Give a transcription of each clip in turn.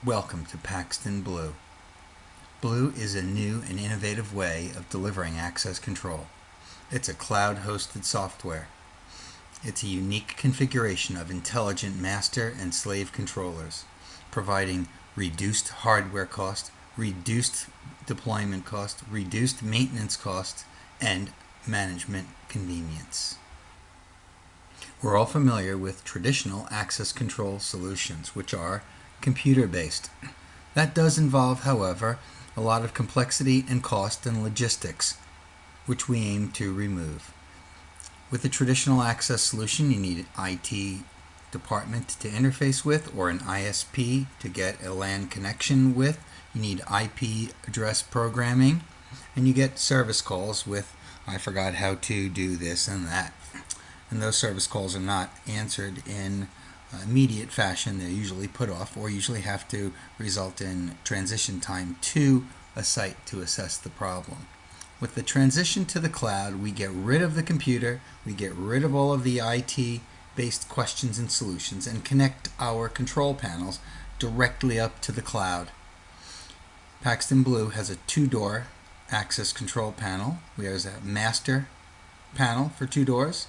Welcome to Paxton BLU. BLU is a new and innovative way of delivering access control. It's a cloud-hosted software. It's a unique configuration of intelligent master and slave controllers, providing reduced hardware cost, reduced deployment cost, reduced maintenance cost, and management convenience. We're all familiar with traditional access control solutions, which are computer-based. That does involve, however, a lot of complexity and cost and logistics, which we aim to remove. With a traditional access solution, you need an IT department to interface with, or an ISP to get a LAN connection with. You need IP address programming, and you get service calls with, I forgot how to do this and that. And those service calls are not answered in immediate fashion. They're usually put off or usually have to result in transition time to a site to assess the problem. With the transition to the cloud, we get rid of the computer, we get rid of all of the IT-based questions and solutions, and connect our control panels directly up to the cloud. Paxton BLU has a two-door access control panel. There's a master panel for 2 doors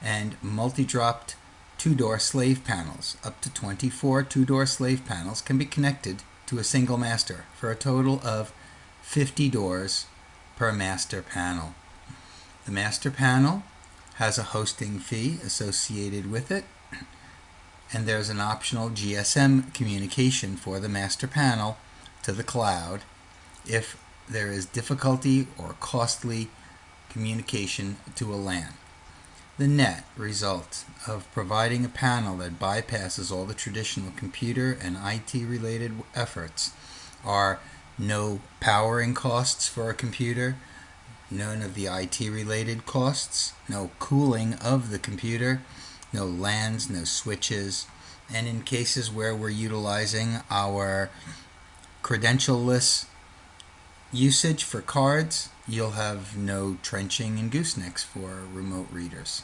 and multi-dropped 2-door slave panels. Up to 24 2-door slave panels can be connected to a single master for a total of 50 doors per master panel. The master panel has a hosting fee associated with it, and there's an optional GSM communication for the master panel to the cloud if there is difficulty or costly communication to a LAN. The net result of providing a panel that bypasses all the traditional computer and IT-related efforts are no powering costs for a computer, none of the IT-related costs, no cooling of the computer, no LANs, no switches, and in cases where we're utilizing our credential-less usage for cards, you'll have no trenching and goosenecks for remote readers.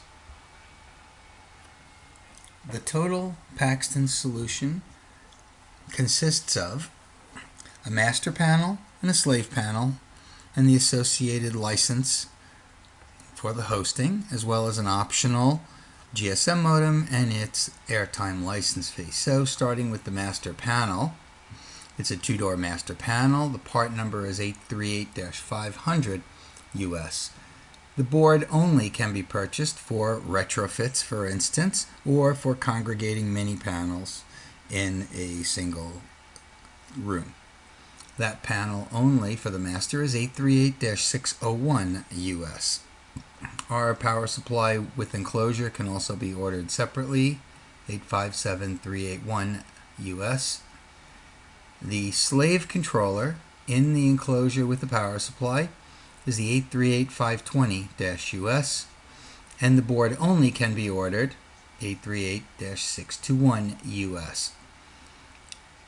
The total Paxton solution consists of a master panel and a slave panel and the associated license for the hosting, as well as an optional GSM modem and its airtime license fee. So starting with the master panel, it's a 2-door master panel. The part number is 838-500 US. The board only can be purchased for retrofits, for instance, or for congregating many panels in a single room. That panel only for the master is 838-601 US. Our power supply with enclosure can also be ordered separately, 857-381 US. The slave controller in the enclosure with the power supply is the 838-520-US, and the board only can be ordered 838-621 US.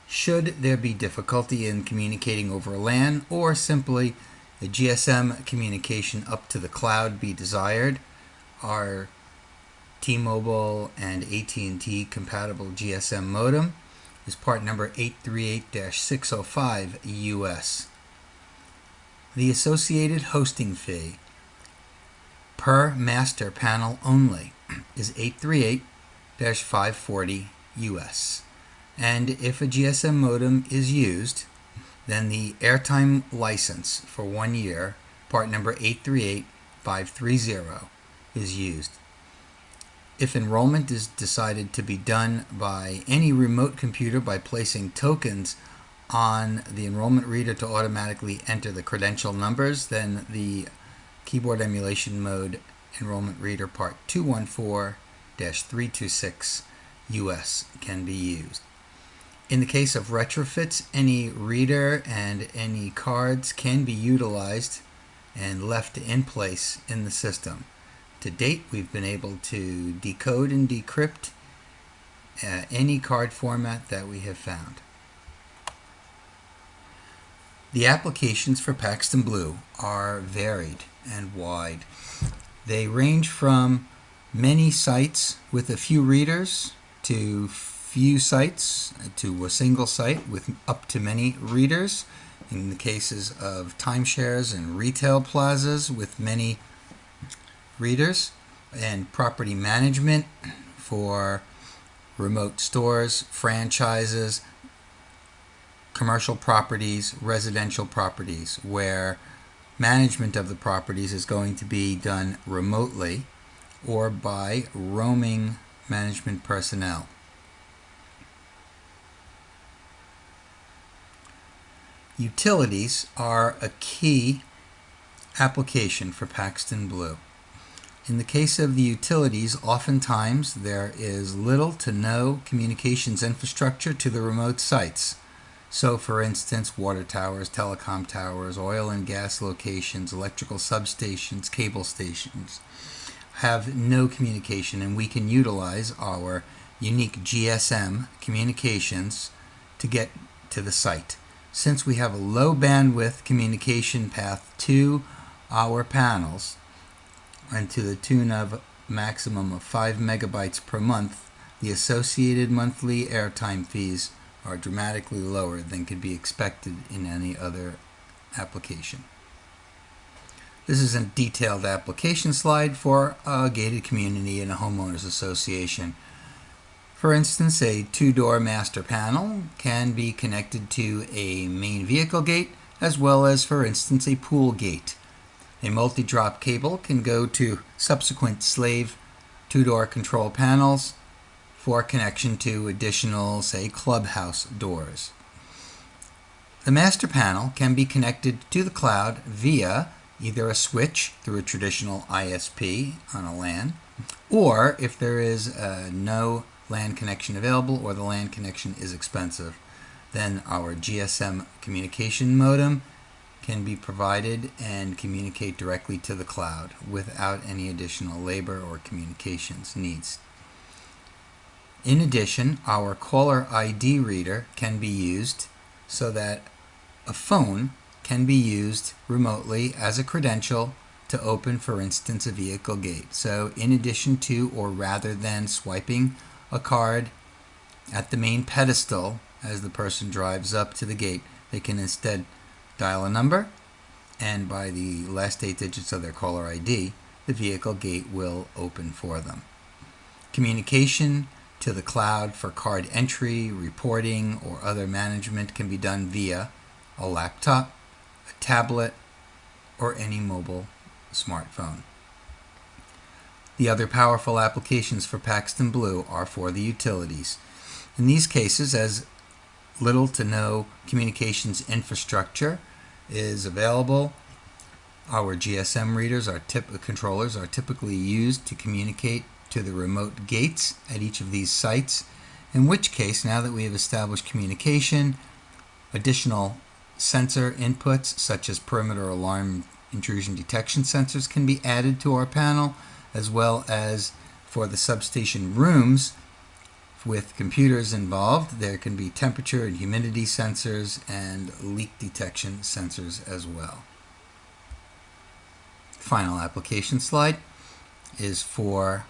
Should there be difficulty in communicating over LAN or simply a GSM communication up to the cloud be desired, our T-Mobile and AT&T compatible GSM modem is part number 838-605 US. The associated hosting fee per master panel only is 838-540 US. And if a GSM modem is used, then the airtime license for 1 year, part number 838-530, is used. If enrollment is decided to be done by any remote computer by placing tokens on the enrollment reader to automatically enter the credential numbers, then the keyboard emulation mode enrollment reader part 214-326 US can be used. In the case of retrofits, any reader and any cards can be utilized and left in place in the system. To date, we've been able to decode and decrypt any card format that we have found. The applications for Paxton BLU are varied and wide. They range from many sites with a few readers to few sites to a single site with up to many readers. In the cases of timeshares and retail plazas with many readers, and property management for remote stores, franchises, commercial properties, residential properties, where management of the properties is going to be done remotely or by roaming management personnel. Utilities are a key application for Paxton Blue. In the case of the utilities, oftentimes there is little to no communications infrastructure to the remote sites. So, for instance, water towers, telecom towers, oil and gas locations, electrical substations, cable stations have no communication, and we can utilize our unique GSM communications to get to the site. Since we have a low bandwidth communication path to our panels, and to the tune of maximum of 5 megabytes per month, the associated monthly airtime fees are dramatically lower than could be expected in any other application. This is a detailed application slide for a gated community and a homeowners association. For instance, a 2-door master panel can be connected to a main vehicle gate as well as, for instance, a pool gate. A multi-drop cable can go to subsequent slave 2-door control panels for connection to additional, say, clubhouse doors. The master panel can be connected to the cloud via either a switch through a traditional ISP on a LAN, or if there is no LAN connection available or the LAN connection is expensive, then our GSM communication modem can be provided and communicate directly to the cloud without any additional labor or communications needs. In addition, our caller ID reader can be used so that a phone can be used remotely as a credential to open, for instance, a vehicle gate. So in addition to, or rather than swiping a card at the main pedestal as the person drives up to the gate, they can instead dial a number, and by the last 8 digits of their caller ID, the vehicle gate will open for them. Communication to the cloud for card entry, reporting, or other management can be done via a laptop, a tablet, or any mobile smartphone. The other powerful applications for Paxton Blue are for the utilities. In these cases, as little to no communications infrastructure is available, our GSM readers, controllers, are typically used to communicate to the remote gates at each of these sites, in which case, now that we have established communication, additional sensor inputs such as perimeter alarm intrusion detection sensors can be added to our panel, as well as for the substation rooms with computers involved, there can be temperature and humidity sensors and leak detection sensors as well. Final application slide is for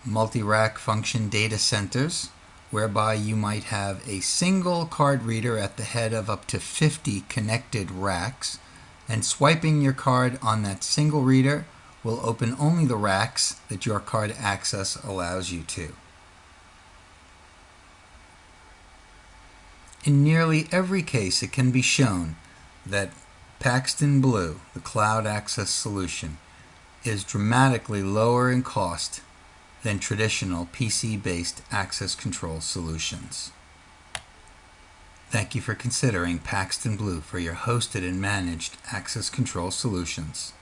multi-rack function data centers, whereby you might have a single card reader at the head of up to 50 connected racks, and swiping your card on that single reader will open only the racks that your card access allows you to. In nearly every case, it can be shown that Paxton Blue, the cloud access solution, is dramatically lower in cost than traditional PC-based access control solutions. Thank you for considering Paxton Blue for your hosted and managed access control solutions.